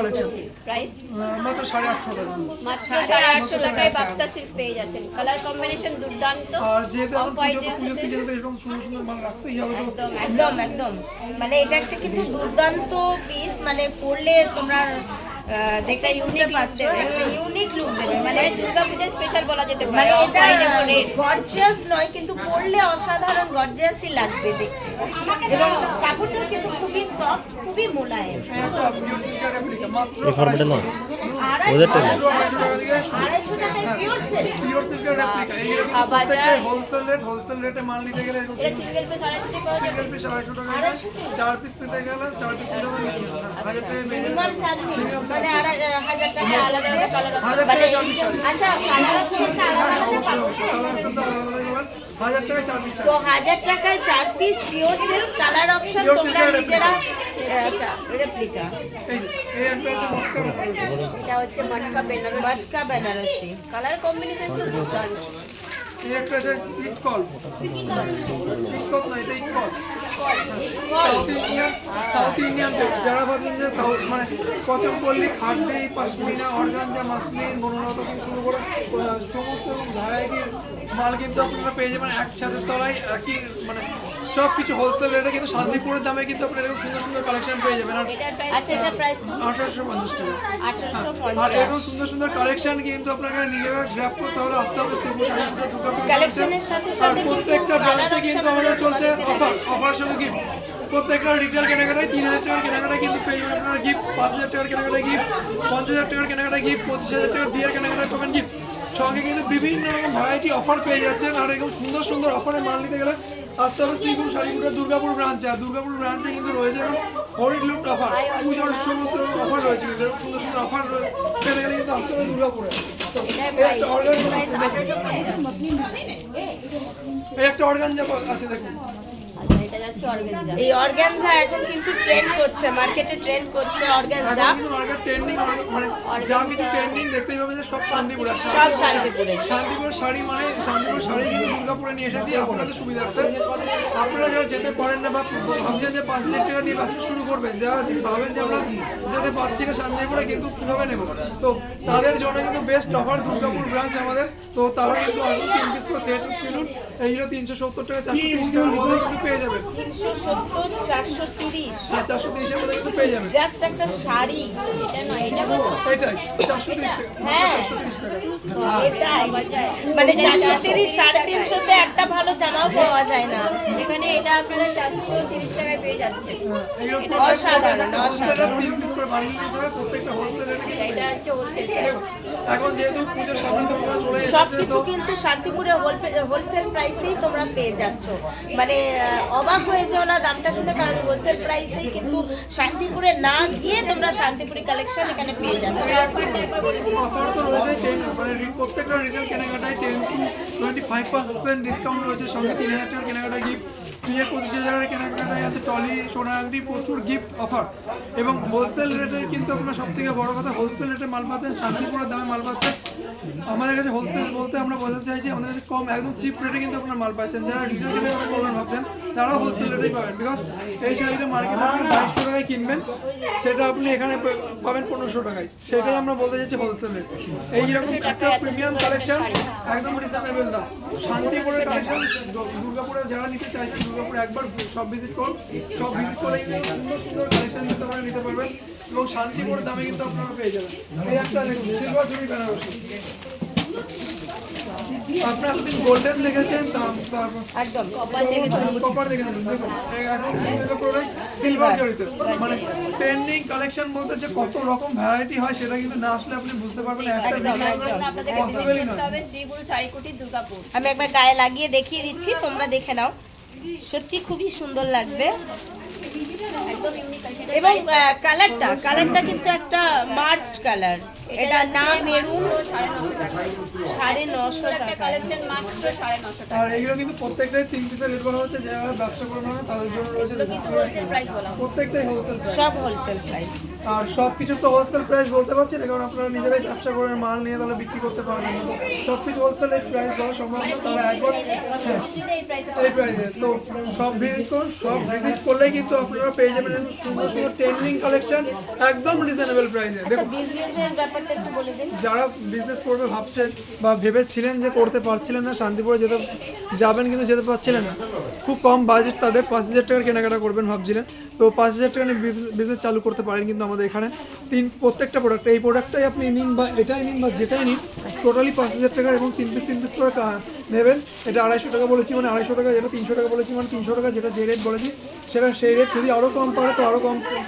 Collection price মাত্র 850 টাকা। মাত্র 850 টাকায় বাপ্তা সিল্ক পেয়ে যাচ্ছেন। কালার কম্বিনেশন দুর্দান্ত। আর যেহেতু এখন Off-white পুজো সিজনে তো এরকম সুন্দর সুন্দর মাল রাখতেই হবে তো। একদম একদম একদম মানে এটা একটা কিন্তু দুর্দান্ত পিস, মানে পরলে তোমরা দেখে বুঝতে পারছো একটা ইউনিক লুক দেবে। মানে দুর্গা পূজা স্পেশাল বলা যেতে পারে। মানে এটা Off-white এবং red। গর্জিয়াস নয় কিন্তু পরলে অসাধারণ গর্জিয়াসই লাগবে দেখতে, এবং কাপড়টা কিন্তু খুবই সফট, খুবই মোলায়েম। একটা পিওর সিল্কের রেপ্লিকা মাত্র এই ফরম্যাটে নাও 250 টাকা থেকে 250 টাকায় পিওর সিল্ক। পিওর সিল্কের রেপ্লিকা। এই রকম আবার প্রত্যেকটা হোলসেল রেটে মাল নিতে গেলে এরকম এটা সিঙ্গেল পিস 250 টাকা পাওয়া যাবে। সিঙ্গেল পিস 250 টাকা, 4 পিস নিতে গেলে 4 পিস নিতে হবে 1000 টাকা পেয়ে যাবেন। মিনিমাম 4 পিস মানে 1000 টাকা। হ্যাঁ, আলাদা আলাদা কালার আছে। 1000 মানে টাকা 4 এই পিস যে আচ্ছা কালার অপশনটা আলাদা আলাদা পাবো। কালার অপশন তো আলাদা আলাদাই পাবেন। 1000 টাকায় 4 পিস তো 1000 টাকায় 4 piece pure silk colour option Pure তোমরা silk এর নিজেরা রেপ্লিকা। এই একটা মটকা এটা হচ্ছে মটকা বেনারসি। মটকা বেনারসি। কালার কম্বিনেশন তো দুর্দান্ত। এই একটা আছে ইটকল না, এটা ইটকল সাউথ ইন্ডিয়ান ড্রেস। যারা ভাবছেন যে সাউথ মানে কচমপল্লি, খাড্ডি, পাশমিনা, অর্গানজা, মাসলিন, বনলতা থেকে শুরু করে সমস্ত ভ্যারাইটির মাল কিন্তু আপনারা পেয়ে যাবেন এক ছাদের তলায় একই মানে সব কিছু হোলসেল রেটে কিন্তু শান্তিপুরের দামে কিন্তু আপনারা এরকম সুন্দর সুন্দর কালেকশন পেয়ে যাবেন। আর এটার প্রাইস আচ্ছা এটা প্রাইস 1850 টাকা। আর 1850। এরকম সুন্দর সুন্দর কালেকশন কিন্তু আপনাকে নিজেরা গ্র্যাব করতে হলে আসতে হবে শ্রীপুর শাড়িপুরে দুর্গাপুর কালেকশনের সাথে আর সাথে প্রত্যেকটা ব্রাঞ্চে কিন্তু আমাদের চলছে অফার সঙ্গে গিফট। প্রত্যেকটা রিটেল কেনাকাটায় 3000 টাকার কেনাকাটায় কিন্তু পেয়ে যাবেন আপনারা গিফট, 5000 টাকার কেনাকাটায় গিফট, 50000 টাকার কেনাকাটায় গিফট, 25000 টাকার বিয়ের কেনাকাটায় পাবেন গিফট। সঙ্গে কিন্তু বিভিন্ন রকম ভ্যারাইটি অফার পেয়ে যাচ্ছেন। আর এরকম সুন্দর সুন্দর অফারে মাল নিতে গেলে আসতে হবে শ্রীপুর শাড়িপুরের দুর্গাপুর ব্রাঞ্চে। আর দুর্গাপুর ব্রাঞ্চে কিন্তু রয়েছে এখন হরিড লুট অফার, পুজোর সমস্ত অফার রয়েছে কিন্তু এরকম সুন্দর সুন্দর অফার পেতে গেলে কিন্তু আসতে হবে দুর্গাপুরে। এটার প্রাইস 1850। এই একটা অর্গানজা আছে দেখুন। আচ্ছা এটা যাচ্ছে অর্গানজা। এই অর্গানজা এখন কিন্তু ট্রেন্ড করছে, মার্কেটে ট্রেন্ড করছে অর্গানজা। এখন কিন্তু মার্কেট ট্রেন্ডিং মানে যা কিছু ট্রেন্ডিং দেখতেই পাবেন যে সব শান্তিপুরে। সব শান্তিপুরে। শান্তিপুর শাড়ি মানে শান্তিপুর শাড়ি কিন্তু দুর্গাপুরে নিয়ে এসেছি আপনাদের সুবিধার্থে। আপনারা যারা যেতে পারেন না বা ভাবছেন যে 5000 টাকা নিয়ে ব্যবসা শুরু করবেন, যা ভাবেন যে আমরা যেতে পারছি না শান্তিপুরে কিন্তু কীভাবে নেব, তো তাদের জন্য কিন্তু বেস্ট অফার দুর্গাপুর ব্রাঞ্চ আমাদের। তো তারা কিন্তু আসুন 3 পিস করে সেট কিনুন, এইগুলো 370 টাকা 430 টাকার মধ্যে কিন্তু পেয়ে যাবেন। 370 430 430 এর মধ্যে কিন্তু পেয়ে যাবেন। জাস্ট একটা শাড়ি। এটা নয়, এটা কত? এটাই 430 টাকা। হ্যাঁ 430 টাকা। এটাই মানে 430 350 তে একটা ভালো জামাও পাওয়া যায় না। এখানে এটা আপনারা 430 টাকায় পেয়ে যাচ্ছেন। এইগুলো অসাধারণ, অসাধারণ। 3 পিস করে বান্ডিল নিতে হবে প্রত্যেকটা হোলসেল রেটে কিন্তু। এটা হচ্ছে হোলসেল। এখন যেহেতু পুজোর সামনে দোকান চলে এসেছে সবকিছু তো কিন্তু শান্তিপুরে হোলসেল প্রাইসেই তোমরা পেয়ে যাচ্ছ। মানে অবাক হয়ে যাও না দামটা শুনে, কারণ হোলসেল প্রাইসেই কিন্তু শান্তিপুরে না গিয়ে তোমরা শান্তিপুরি কালেকশন এখানে পেয়ে যাচ্ছ। অফার তো রয়েছে মানে প্রত্যেকটা রিটেল কেনাকাটায় 10 to 25% ডিসকাউন্ট রয়েছে। সঙ্গে 3000 টাকার কেনাকাটা গিফট, 25,000 কেনাকাটায় আছে টলি, সোনা আংটি, প্রচুর গিফট অফার। এবং হোলসেল রেটের কিন্তু আপনার সব থেকে বড় কথা হোলসেল রেটে মাল পাচ্ছেন, শান্তিপুরের দামে মাল পাচ্ছেন। আমাদের কাছে হোলসেল বলতে আমরা বোঝাতে চাইছি আমাদের কাছে কম একদম চিপ রেটে কিন্তু আপনার মাল পাচ্ছেন। যারা রিটেল কেনাকাটা করবেন ভাবছেন তারাও হোলসেল রেটেই পাবেন, বিকজ এই শাড়িটা মার্কেটে আপনি 2200 টাকায় কিনবেন, সেটা আপনি এখানে পাবেন 1500 টাকায়। সেটাই আমরা বলতে চাইছি হোলসেল রেট। এইরকম একটা প্রিমিয়াম কালেকশন একদম রিজনেবল দাম। শান্তিপুরের কালেকশন দুর্গাপুরে যারা নিতে চাইছেন দুর্গাপুরে একবার সব ভিজিট করুন। সব ভিজিট করে কিন্তু সুন্দর সুন্দর কালেকশন কিন্তু আপনারা নিতে পারবেন এবং শান্তিপুরের দামে কিন্তু আপনারা পেয়ে যাবেন। এই একটা দেখুন সিলভার জুড়ি বেনারসি। আপনারা এতদিন গোল্ডেন দেখেছেন, তারপর একদম কপার দেখেছেন, দেখুন এখন পুরো সিলভার জড়িত। মানে ট্রেন্ডিং কালেকশন বলতে যে কত রকম ভ্যারাইটি হয় সেটা কিন্তু না আসলে আপনি বুঝতে পারবেন না। একটা আপনাদেরকে পসিবলই দেখতে নয়। হবে শ্রীগুরু শাড়িকুটি দুর্গাপুর। আমি একবার গায়ে লাগিয়ে দেখিয়ে দিচ্ছি, তোমরা দেখে নাও। সত্যি খুবই সুন্দর লাগবে। একদম ইউনিক আছে। এবং কালারটা কিন্তু একটা মার্চড কালার। এটা না মেরুন, 950 টাকা। 950 একটা টাকা। কালেকশন মাত্র 950 টাকা। আর এইগুলো কিন্তু প্রত্যেকটাই 3 পিসের রেট বলা হচ্ছে, যারা ব্যবসা করে না তাদের জন্য রয়েছে এগুলো কিন্তু হোলসেল প্রাইস বলা হয়। প্রত্যেকটাই হোলসেল। সব হোলসেল প্রাইস। আর সব কিছু তো হোলসেল প্রাইস বলতে পারছি না, কারণ আপনারা নিজেরাই ব্যবসা করেন, মাল নিয়ে তাহলে বিক্রি করতে পারবেন না। তো সব কিছু হোলসেল প্রাইস বলা সম্ভব না, তারা একবার এই প্রাইসে তো সব ভিজিট করুন। সব ভিজিট করলেই কিন্তু আপনারা পেয়ে যাবেন সুন্দর সুন্দর ট্রেন্ডিং কালেকশন একদম রিজনেবল প্রাইসে। দেখুন বিজনেসের ব্যাপারটা একটু বলে দিন। যারা বিজনেস করবে ভাবছেন বা ভেবেছিলেন যে করতে পারছিলেন না, শান্তিপুরে যাবেন কিন্তু যেতে পারছিলেন না, খুব কম বাজেট, তাদের 5,000 টাকার কেনাকাটা করবেন ভাবছিলেন, তো 5,000 টাকা নিয়ে বিজনেস চালু করতে পারেন। কিন্তু আমাদের এখানে প্রত্যেকটা প্রোডাক্ট, এই প্রোডাক্টটাই আপনি নিন বা এটাই নিন বা যেটাই নিন, টোটালি 5,000 টাকার এবং 3 পিস করে নেবেন। এটা 250 টাকা বলেছি মানে 250 টাকা, যেটা 300 টাকা বলেছি মানে 300 টাকা, যেটা যে রেট বলেছি সেটা সেই রেট। যদি আরও কম পারে তো আরও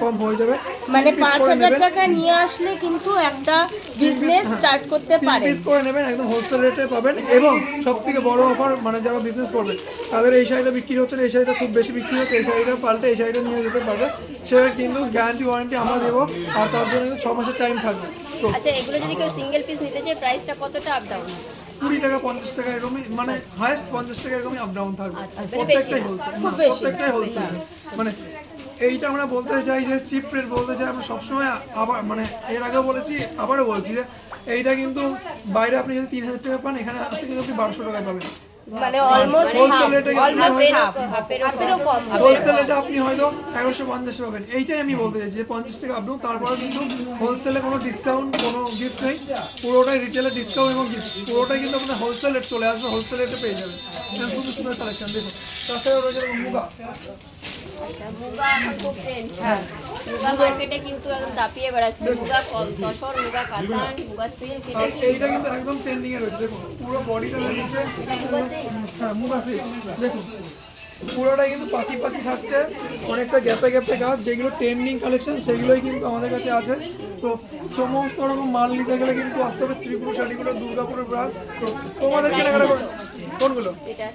কম হয়ে যাবে। মানে 5,000 টাকা নিয়ে আসলে কিন্তু একটা বিজনেস স্টার্ট করতে 3 পারেন। পিস করে নেবেন, একদম হোলসেল রেটে পাবেন। এবং সব থেকে বড় অফার, মানে যারা বিজনেস করবে তাদের এই শাড়িটা বিক্রি হচ্ছে না, এই শাড়িটা খুব বেশি বিক্রি হচ্ছে, এই শাড়িটা পাল্টে এই শাড়িটা নিয়ে যেতে পারবে, সেটা কিন্তু গ্যারান্টি ওয়ারেন্টি আমরা দেবো, আর তার জন্য কিন্তু 6 মাসের টাইম থাকবে। তো আচ্ছা, এগুলো যদি কেউ সিঙ্গেল পিস নিতে চায় প্রাইসটা কতটা আপ ডাউন? 20 টাকা 50 টাকা এরকমই, মানে হাইয়েস্ট 50 টাকা এরকমই আপ ডাউন থাকবে। আচ্ছা, প্রত্যেকটাই হোলসেল, খুব বেশি। প্রত্যেকটাই হোলসেল। মানে এইটা আমরা বলতে চাই যে চিপ রেট বলতে চাই আমরা সবসময়, আবার মানে এর আগেও বলেছি আবারও বলছি যে এইটা কিন্তু বাইরে আপনি যদি 3,000 টাকা পান, এখানে আসলে কিন্তু আপনি 1200 টাকায় পাবেন। মানে অলমোস্ট হোলসেল রেটে হাফেরও কম। হোলসেল রেটে আপনি হয়তো 1150 পাবেন। এইটাই আমি বলতে চাইছি যে 50 টাকা আপনি, তারপরে কিন্তু হোলসেলে কোনো ডিসকাউন্ট, কোনো গিফট নেই, পুরোটাই রিটেলে ডিসকাউন্ট এবং গিফট, পুরোটাই কিন্তু আপনার হোলসেল রেট চলে আসবে, হোলসেল রেটে পেয়ে যাবেন। সুন্দর সুন্দর কালেকশন দেখুন। তাছাড়া রয়েছে মুগা। আচ্ছা, মুগা এখন খুব ট্রেন্ড। মুগা মার্কেটে কিন্তু একদম দাপিয়ে বেড়াচ্ছে। মুগা তসর, মুগা কাতান, মুগা সিল্ক, এটা আর কি এইটা কিন্তু একদম ট্রেন্ডিং এ রয়েছে। দেখুন পুরো বডিটা রয়েছে, মুগা সিল্ক? হ্যাঁ মুগা সিল্ক। দেখুন পুরোটাই কিন্তু পাখি পাখি থাকছে, অনেকটা গ্যাপে গ্যাপে কাজ, যেগুলো ট্রেন্ডিং কালেকশন সেগুলোই কিন্তু আমাদের কাছে আছে। তো সমস্ত রকম মাল নিতে গেলে কিন্তু আসতে হবে শ্রীগুরু শাড়িগুলো, দুর্গাপুরের ব্রাঞ্চ। তো তোমাদের কেনাকাটা কোনগুলো? এটা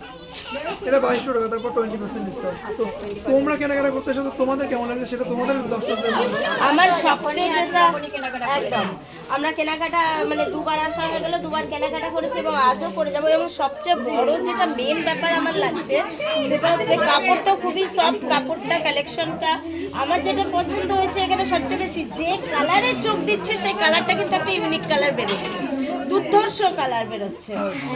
এটা 2200 টাকা, তারপর 20% ডিসকাউন্ট। তো তোমরা কেনাকাটা করতে এসো, তো তোমাদের কেমন লাগছে সেটা তোমাদের দর্শকদের বলবে। আমার সবচেয়ে যেটা তখনই কেনাকাটা করে একদম, আমরা কেনাকাটা মানে দুবার আসা হয়ে গেল, দুবার কেনাকাটা করেছি এবং আজও করে যাবো। এবং সবচেয়ে বড় যেটা মেন ব্যাপার আমার লাগছে সেটা হচ্ছে কাপড়টা খুবই সফট, কাপড়টা কালেকশনটা আমার যেটা পছন্দ হয়েছে এখানে সবচেয়ে বেশি, যে কালারে চোখ দিচ্ছে সেই কালারটা কিন্তু একটা ইউনিক কালার বেরোচ্ছে, দুর্ধর্ষ কালার বেরোচ্ছে।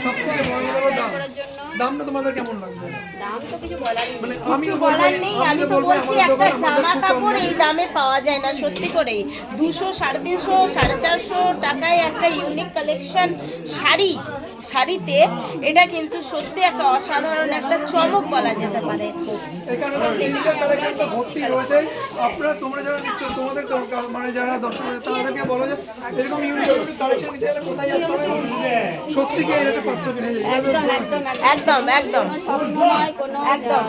সব থেকে বড় কথা হলো দাম। করার জন্য দামটা তোমাদের কেমন লাগছে? দাম তো কিছু বলারই নেই। মানে কিছু বলার নেই, আমি তো বলছি একটা জামা কাপড় এই দামে পাওয়া যায় না, সত্যি করেই 200, 350, 450 টাকায় একটা ইউনিক কালেকশন শাড়িতে এটা কিন্তু সত্যি একটা অসাধারণ একটা চমক বলা যেতে পারে। এখানে তো সিঙ্গেল কালেকশনটা ভর্তি রয়েছে। আপনারা তোমরা যারা নিচ্ছ, তোমাদের মানে যারা দর্শক আছে তাদেরকে বলো যে এরকম ইউনিক কালেকশন নিতে গেলে কোথায় আসতে হবে, সত্যি কি এই রেটে পাচ্ছ কিনা, একদম একদম একদম একদম কোনো স্বপ্ন নয়, কোনো একদম।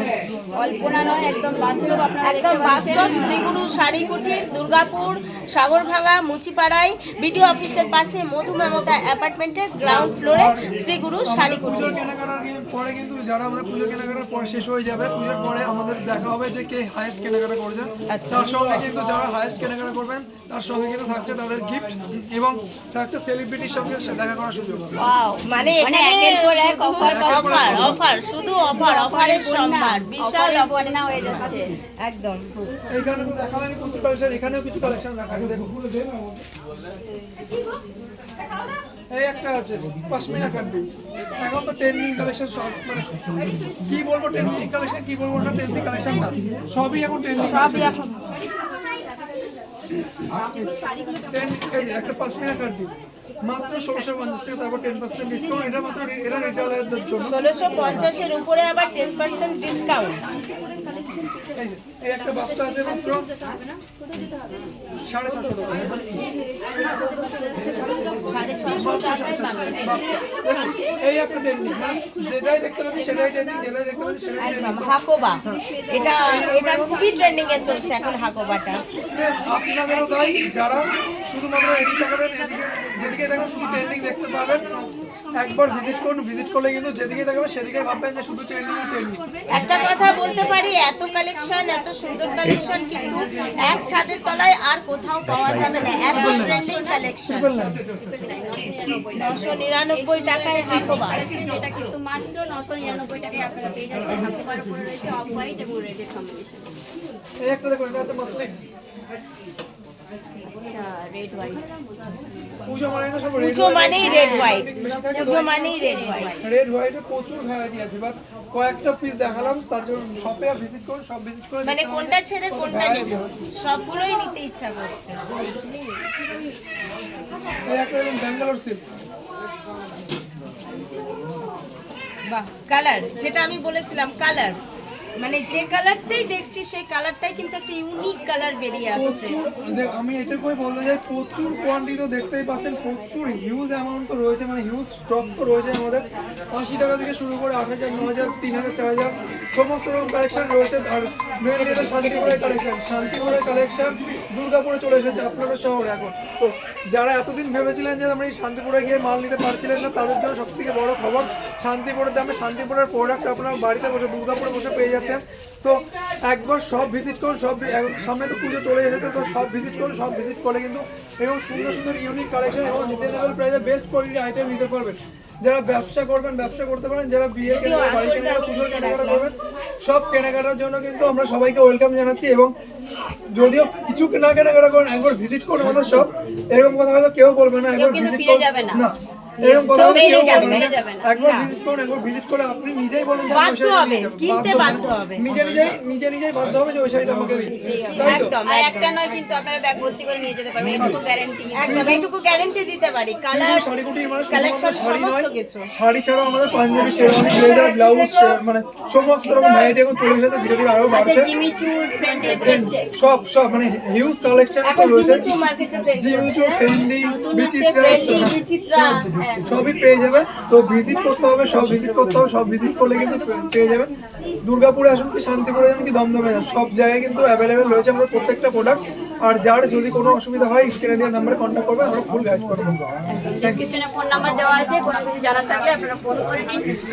কল্পনা নয়, একদম বাস্তব। আপনারা একদম দেখতে পাচ্ছেন। বাস্তব, শ্রীগুরু শাড়ি কুটির, দুর্গাপুর, সাগরভাঙা, মুচিপাড়ায়, বিডিও অফিসের পাশে, মধু মমতা অ্যাপার্টমেন্টের গ্রাউন্ড ফ্লোরে শ্রীগুরু শাড়ি কুটির। পুজোর কেনাকাটার পরে কিন্তু যারা আমাদের পুজোর কেনাকাটার পরে শেষ হয়ে যাবে, পুজোর পরে আমাদের দেখা হবে যে কে হাইয়েস্ট কেনাকাটা করেছেন। তার সঙ্গে কিন্তু যারা হাইয়েস্ট কেনাকাটা করবেন তার সঙ্গে কিন্তু থাকছে তাদের গিফট এবং থাকছে সেলিব্রিটির সঙ্গে দেখা করার সুযোগ। ওয়াও, মানে মানে এখানে একের পর এক অফার অফার শুধু অফারের সম্ভার, বিশাল অফারের অফার। বন্যা হয়ে যাচ্ছে। একদম এইখানে তো দেখালাম কিছু কালেকশন, এখানেও কিছু কালেকশন রাখা আছে। দেখুন এই একটা আছে পশমিনা কান্ডি, এখন তো ট্রেন্ডিং কালেকশন সব, মানে কি বলবো ট্রেন্ডিং কালেকশন, কি বলবো না ট্রেন্ডিং কালেকশন না, সবই এখন ট্রেন্ডিং। সবই এখন একটা পশমিনা কান্ডি মাত্র 1650 টাকা, তারপর 10% ডিসকাউন্ট। এটা মাত্র এটা রিটেলারদের জন্য। 1650-এর উপরে আবার 10% ডিসকাউন্ট। এই একটা বাপ্তা আছে মাত্র 650 টাকা। 650 টাকায় পাবেন। দেখুন, এই একটা ট্রেন্ডিং, যেটাই দেখতে পাচ্ছি সেটাই ট্রেন্ডিং, যেটাই দেখতে পাচ্ছি সেটাই ট্রেন্ডিং। একদম হাকোবা, এটা খুবই ট্রেন্ডিং এ চলছে এখন হাকোবাটা। আপনাদেরও তাই, যারা শুধুমাত্র এদিকে তাকাবেন, যেদিকে দেখবেন শুধু ট্রেন্ডিং দেখতে পাবেন। একবার ভিজিট করুন, ভিজিট করলে কিন্তু যেদিকে দেখাবেন সেদিকে ভাববেন যে শুধু ট্রেন্ডিং আর ট্রেন্ডিং। একটা কথা বলতে পারি, এত কালেকশন, এত সুন্দর কালেকশন কিন্তু এক ছাদের তলায় আর কোথাও পাওয়া যাবে না, এত ট্রেন্ডিং কালেকশন। 999 টাকায় হাকোবা, যেটা কিন্তু মাত্র 999 টাকায় আপনারা পেয়ে যাচ্ছেন। হাকোবার উপরে রয়েছে অফ হোয়াইট এবং রেডের কম্বিনেশন। এই একটা দেখুন, এটা হচ্ছে মসলিন। আচ্ছা রেড হোয়াইট। পুজো মানে তো সব রেড পুজো মানেই রেড হোয়াইট, পুজো মানেই রেড হোয়াইট। রেড হোয়াইটের প্রচুর ভ্যারাইটি আছে, বাট কয়েকটা পিস দেখালাম, তার জন্য শপে ভিজিট করুন, সব ভিজিট করে মানে কোনটা ছেড়ে কোনটা নেব, সবগুলোই নিতে ইচ্ছা করছে। এই একটা ব্যাঙ্গালোর সিল্ক, বাহ, কালার যেটা আমি বলেছিলাম, কালার মানে যে কালারটাই দেখছি সেই কালারটাই কিন্তু একটা ইউনিক কালার বেরিয়ে আসছে। প্রচুর আমি এটুকুই বলতে চাই, প্রচুর কোয়ান্টিটি তো দেখতেই পাচ্ছেন, প্রচুর হিউজ অ্যামাউন্ট তো রয়েছে, মানে হিউজ স্টক তো রয়েছে আমাদের। 80 টাকা থেকে শুরু করে 8000, 9000, 3000, 4000 সমস্ত রকম কালেকশন রয়েছে। আর মেনলি এটা শান্তিপুরের কালেকশন, শান্তিপুরের কালেকশন দুর্গাপুরে চলে এসেছে আপনাদের শহরে এখন। তো যারা এতদিন ভেবেছিলেন যে আমরা এই শান্তিপুরে গিয়ে মাল নিতে পারছিলেন না, তাদের জন্য সবথেকে বড় খবর, শান্তিপুরের দামে শান্তিপুরের প্রোডাক্ট আপনারা বাড়িতে বসে দুর্গাপুরে বসে পেয়ে যাচ্ছেন। তো একবার সব ভিজিট করুন, সব সামনে তো পুজো চলে এসেছে, তো সব ভিজিট করুন, সব ভিজিট করলে কিন্তু এবং সুন্দর সুন্দর ইউনিক কালেকশন এবং রিজনেবল প্রাইসে বেস্ট কোয়ালিটির আইটেম নিতে পারবেন। যারা ব্যবসা করবেন ব্যবসা করতে পারেন, যারা বিয়ের কেনাকাটা, বাড়ি কেনাকাটা, পুজোর কেনাকাটা করবেন, সব কেনাকাটার জন্য কিন্তু আমরা সবাইকে ওয়েলকাম জানাচ্ছি। এবং যদিও কিছু কেনাকাটা করেন, একবার ভিজিট করুন আমাদের সব, এরকম কথা হয়তো কেউ বলবে না, একবার ভিজিট করুন না, এরকম কথা হয়তো কেউ বলবে না, একবার ভিজিট করুন, একবার ভিজিট করে আপনি নিজেই বলুন যে বাধ্য হবে, কিনতে বাধ্য হবে, নিজেই বাধ্য হবে যে ওই শাড়িটা আমাকে দিন, তাই তো? একদম আর একদম একটা নয় কিন্তু আপনারা ব্যাগ ভর্তি করে নিয়ে যেতে পারবেন, এটুকু গ্যারান্টি। একদম এইটুকু গ্যারান্টি দিতে পারি। কালার, শুধু শাড়িগুটির মানে কালেকশন শাড়ি নয়, সমস্ত কিছু। শাড়ি ছাড়াও আমাদের পাঞ্জাবি, শেরওয়ানি, ব্লেজার, ব্লাউজ, মানে সমস্ত রকম ভ্যারাইটি এখন চলে এসেছে, ধীরে ধীরে আরো আচ্ছা বাড়ছে। জিমিচুর ফ্রেন্ডে এসেছে, সব মানে হিউজ কালেকশন এখন রয়েছে, জিমিচু মার্কেটে ট্রেন্ড জিমিচু, করছে, ট্রেন্ডি, নতুন বিচিত্রা, হচ্ছে trendy, বিচিত্রা, হ্যাঁ। সবই পেয়ে যাবে। তো ভিজিট করতে হবে, সব ভিজিট করতে হবে, সব ভিজিট করলে কিন্তু পেয়ে যাবেন। দুর্গাপুরে আসুন কি শান্তিপুরে আসুন কি দমদমে আসুন, সব জায়গায় কিন্তু অ্যাভেলেবেল রয়েছে আমাদের প্রত্যেকটা প্রোডাক্ট। আর যার যদি কোনো অসুবিধা হয় স্ক্রিনে দেওয়া নাম্বারে কন্ট্যাক্ট করবেন, আমরা ফুল গাইড করবো। ডেসক্রিপশনে ফোন নাম্বার দেওয়া আছে, কোনো কিছু জানার থাকলে আপনারা ফোন করে নিন।